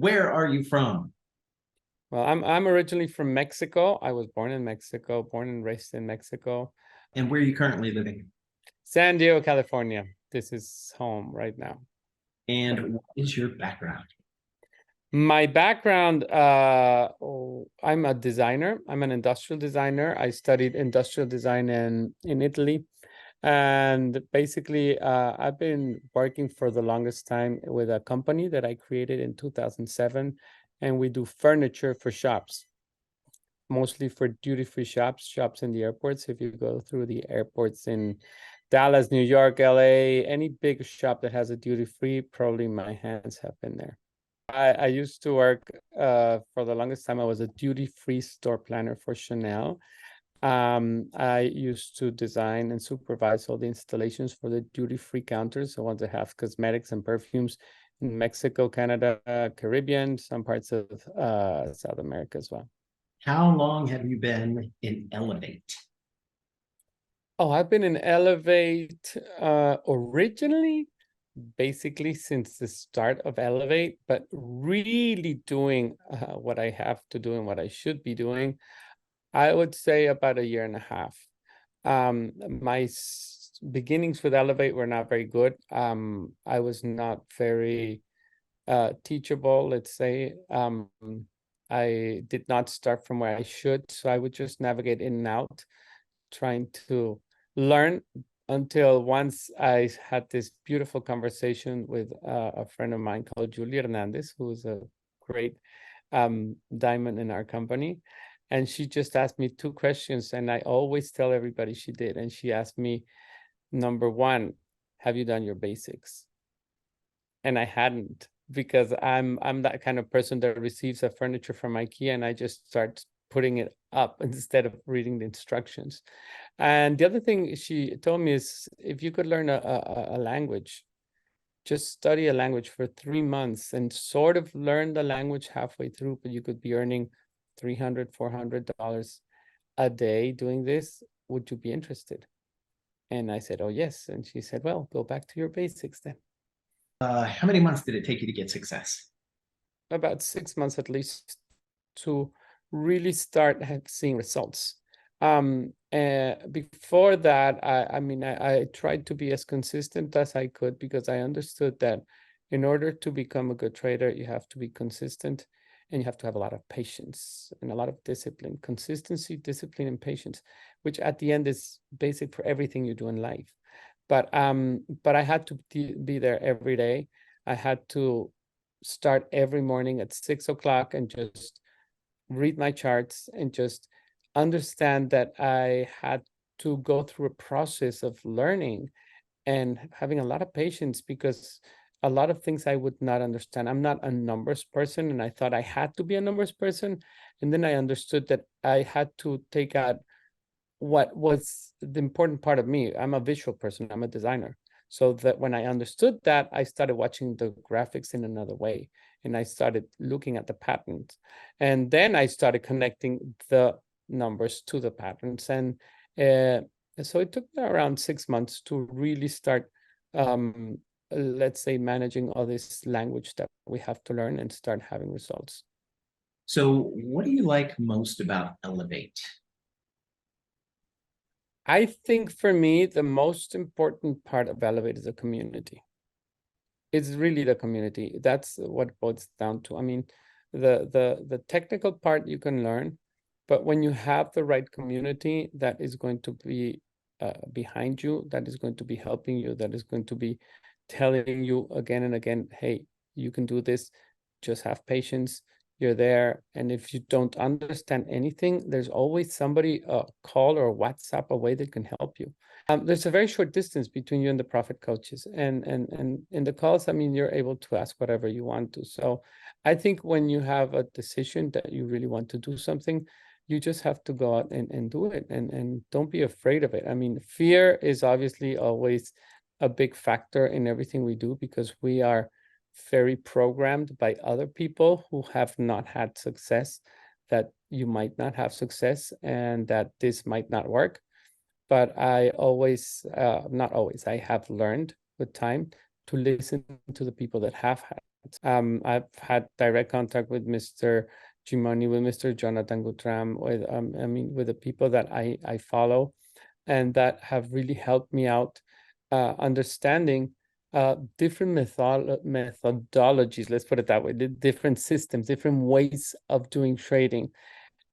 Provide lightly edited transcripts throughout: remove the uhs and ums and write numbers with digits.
Where are you from? Well, I'm originally from Mexico. I was born in Mexico, born and raised in Mexico. And where are you currently living? San Diego, California. This is home right now. And what is your background? My background, I'm a designer. I'm an industrial designer. I studied industrial design in Italy. And basically, I've been working for the longest time with a company that I created in 2007. And we do furniture for shops, mostly for duty-free shops in the airports. If you go through the airports in Dallas, New York, LA, any big shop that has a duty-free, probably my hands have been there. I used to work for the longest time. I was a duty-free store planner for Chanel. I used to design and supervise all the installations for the duty-free counters, the ones that have cosmetics and perfumes in Mexico, Canada, Caribbean, some parts of South America as well. How long have you been in Ellev8? Oh, I've been in Ellev8 originally, basically since the start of Ellev8, but really doing what I have to do and what I should be doing, I would say about a year and a half. My beginnings with Ellev8 were not very good. I was not very teachable, let's say. I did not start from where I should, so I would just navigate in and out, trying to learn until once I had this beautiful conversation with a friend of mine called Julia Hernandez, who is a great diamond in our company. And she just asked me two questions, and I always tell everybody she did. And she asked me, number one, have you done your basics? And I hadn't, because I'm that kind of person that receives a furniture from IKEA and I just start putting it up instead of reading the instructions. And the other thing she told me is, if you could learn a language, just study a language for 3 months and sort of learn the language halfway through, but you could be earning $300, $400 a day doing this. Would you be interested? And I said, oh, yes. And she said, well, go back to your basics then. How many months did it take you to get success? About 6 months at least to really start seeing results. Before that, I tried to be as consistent as I could, because I understood that in order to become a good trader, you have to be consistent and you have to have a lot of patience and a lot of discipline. Consistency, discipline, and patience, which at the end is basic for everything you do in life. But I had to be there every day. I had to start every morning at 6 o'clock and just read my charts and just understand that I had to go through a process of learning and having a lot of patience, because a lot of things I would not understand. I'm not a numbers person, and I thought I had to be a numbers person. And then I understood that I had to take out what was the important part of me. I'm a visual person, I'm a designer. So that when I understood that, I started watching the graphics in another way. And I started looking at the patterns. And then I started connecting the numbers to the patterns. And so it took me around 6 months to really start, let's say, managing all this language that we have to learn and start having results. So, what do you like most about Ellev8? I think for me, the most important part of Ellev8 is the community. It's really the community. That's what it boils down to. I mean, the technical part you can learn, but when you have the right community that is going to be behind you, that is going to be helping you, that is going to be telling you again and again, hey, you can do this, just have patience, you're there. And if you don't understand anything, there's always somebody, a call or a WhatsApp away that can help you. There's a very short distance between you and the profit coaches. And in the calls, I mean, you're able to ask whatever you want to. So I think when you have a decision that you really want to do something, you just have to go out and do it, and don't be afraid of it. I mean, fear is obviously always a big factor in everything we do, because we are very programmed by other people who have not had success, that you might not have success and that this might not work. But I always, not always, I have learned with time to listen to the people that have had I've had direct contact with Mr. Gimoni, with Mr. Jonathan Gutram, with with the people that I follow, and that have really helped me out understanding different methodologies, let's put it that way, the different systems, different ways of doing trading.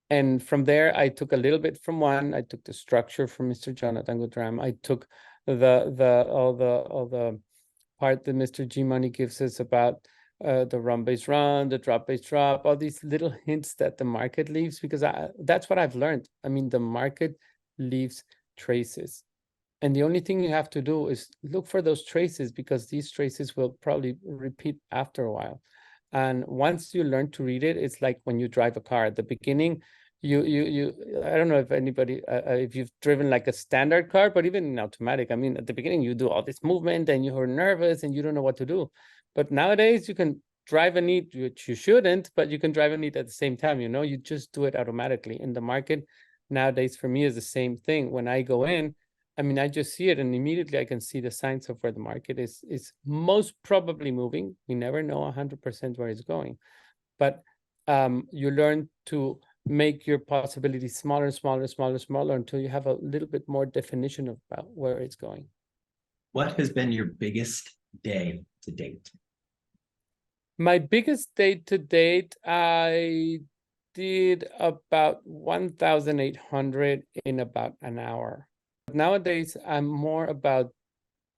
And from there, I took a little bit from one. I took the structure from Mr. Jonathan Gutram. I took all the part that Mr. G Money gives us about the run base run, the drop base drop, all these little hints that the market leaves, because that's what I've learned. I mean, the market leaves traces. And the only thing you have to do is look for those traces, because these traces will probably repeat after a while. And once you learn to read it, it's like when you drive a car. At the beginning, you I don't know if anybody if you've driven like a standard car, but even in automatic, I mean, at the beginning you do all this movement and you're nervous and you don't know what to do. But nowadays you can drive a need, which you shouldn't, but you can drive a need at the same time. You just do it automatically. In the market nowadays, for me, is the same thing. When I go in, I mean, I just see it and immediately I can see the signs of where the market is most probably moving. We never know 100% where it's going, but you learn to make your possibilities smaller, smaller, smaller, smaller until you have a little bit more definition about where it's going. What has been your biggest day to date? My biggest day to date, I did about 1,800 in about an hour. Nowadays, I'm more about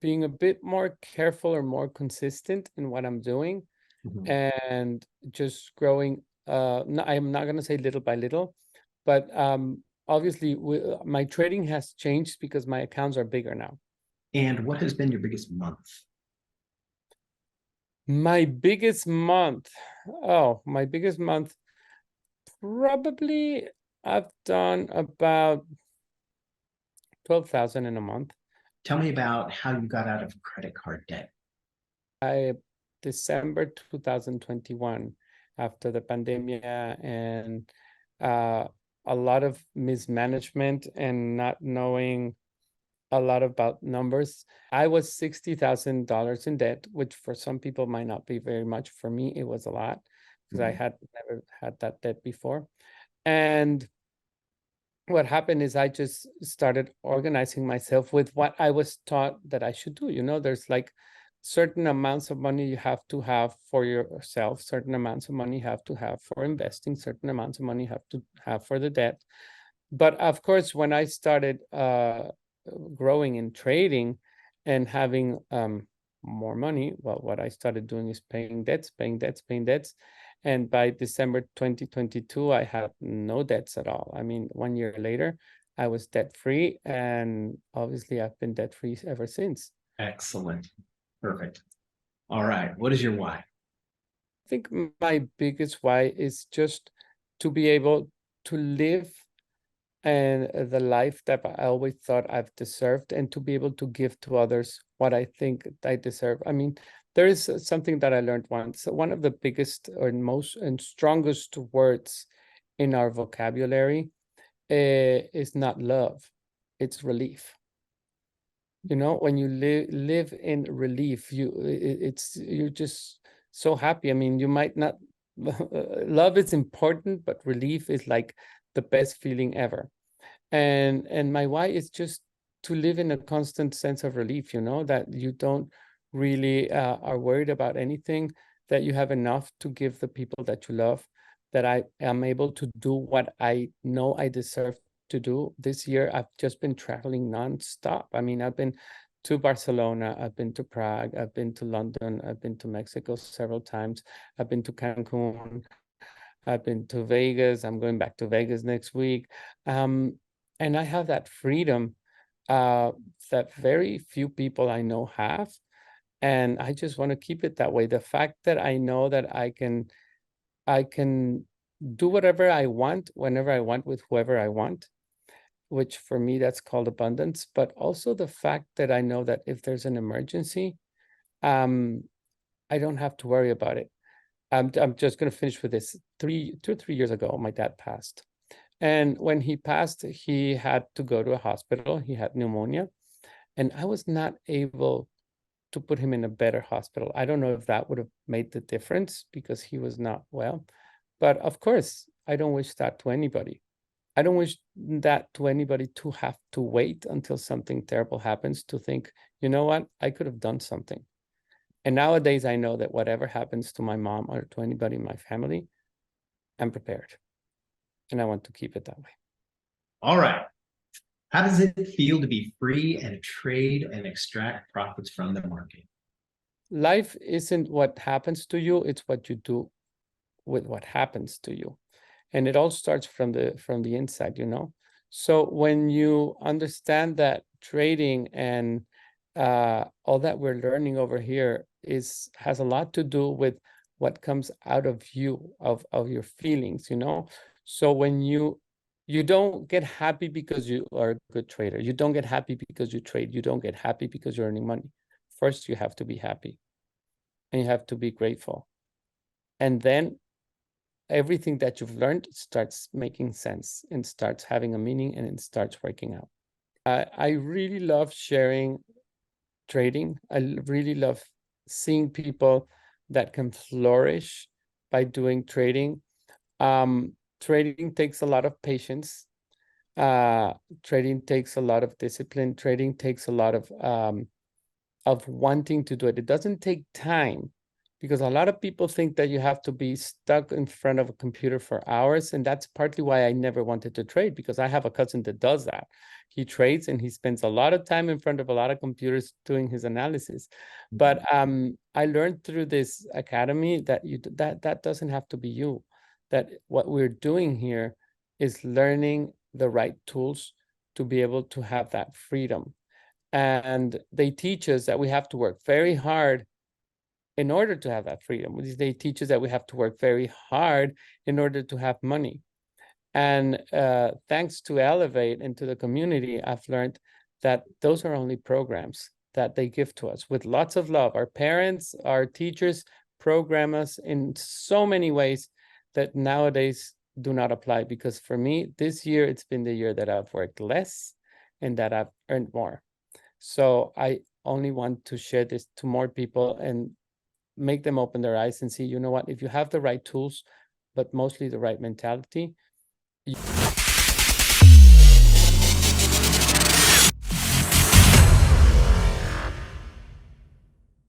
being a bit more careful or more consistent in what I'm doing, and just growing. I'm not going to say little by little, but obviously my trading has changed because my accounts are bigger now. And what has been your biggest month? My biggest month. Oh, my biggest month. Probably I've done about 12,000 in a month. Tell me about how you got out of credit card debt. December 2021, after the pandemic and a lot of mismanagement and not knowing a lot about numbers. I was $60,000 in debt, which for some people might not be very much. For me, it was a lot because I had never had that debt before. And what happened is I just started organizing myself with what I was taught that I should do. There's like certain amounts of money you have to have for yourself, certain amounts of money you have to have for investing, certain amounts of money you have to have for the debt. But of course, when I started growing in trading and having more money, well, what I started doing is paying debts, paying debts, paying debts. And by December 2022, I had no debts at all. I mean, 1 year later, I was debt free, and obviously I've been debt free ever since. Excellent. Perfect. All right. What is your why? I think my biggest why is just to be able to live and the life that I always thought I've deserved, and to be able to give to others what I think I deserve. I mean, there is something that I learned once. One of the biggest or most and strongest words in our vocabulary is not love, it's relief. When you live in relief, you're just so happy. I mean, you might not love is important, but relief is like the best feeling ever. And my why is just to live in a constant sense of relief, that you don't really are worried about anything, that you have enough to give the people that you love, that I am able to do what I know I deserve to do. This year, I've just been traveling nonstop. I mean, I've been to Barcelona, I've been to Prague, I've been to London, I've been to Mexico several times, I've been to Cancun, I've been to Vegas, I'm going back to Vegas next week. And I have that freedom that very few people I know have. And I just want to keep it that way. The fact that I know that I can do whatever I want, whenever I want, with whoever I want, which for me, that's called abundance. But also the fact that I know that if there's an emergency, I don't have to worry about it. I'm just going to finish with this. 2 or 3 years ago, my dad passed. And when he passed, he had to go to a hospital. He had pneumonia. And I was not able to put him in a better hospital. I don't know if that would have made the difference because he was not well. But of course, I don't wish that to anybody. I don't wish that to anybody to have to wait until something terrible happens to think, you know what, I could have done something. And nowadays, I know that whatever happens to my mom or to anybody in my family, I'm prepared. And I want to keep it that way. All right. How does it feel to be free and trade and extract profits from the market? Life isn't what happens to you, it's what you do with what happens to you. And it all starts from the inside, you know? So when you understand that trading and all that we're learning over here has a lot to do with what comes out of you, of your feelings, you know? So when you don't get happy because you are a good trader. You don't get happy because you trade. You don't get happy because you're earning money. First, you have to be happy and you have to be grateful. And then everything that you've learned starts making sense and starts having a meaning and it starts working out. I really love sharing trading. I really love seeing people that can flourish by doing trading. Trading takes a lot of patience. Trading takes a lot of discipline. Trading takes a lot of wanting to do it. It doesn't take time because a lot of people think that you have to be stuck in front of a computer for hours. And that's partly why I never wanted to trade, because I have a cousin that does that. He trades and he spends a lot of time in front of a lot of computers doing his analysis. But I learned through this academy that that doesn't have to be you. That what we're doing here is learning the right tools to be able to have that freedom. And they teach us that we have to work very hard in order to have that freedom. They teach us that we have to work very hard in order to have money. And thanks to Ellev8 and to the community, I've learned that those are only programs that they give to us with lots of love. Our parents, our teachers program us in so many ways that nowadays do not apply. Because for me, this year, it's been the year that I've worked less and that I've earned more. So I only want to share this to more people and make them open their eyes and see, you know what, if you have the right tools, but mostly the right mentality,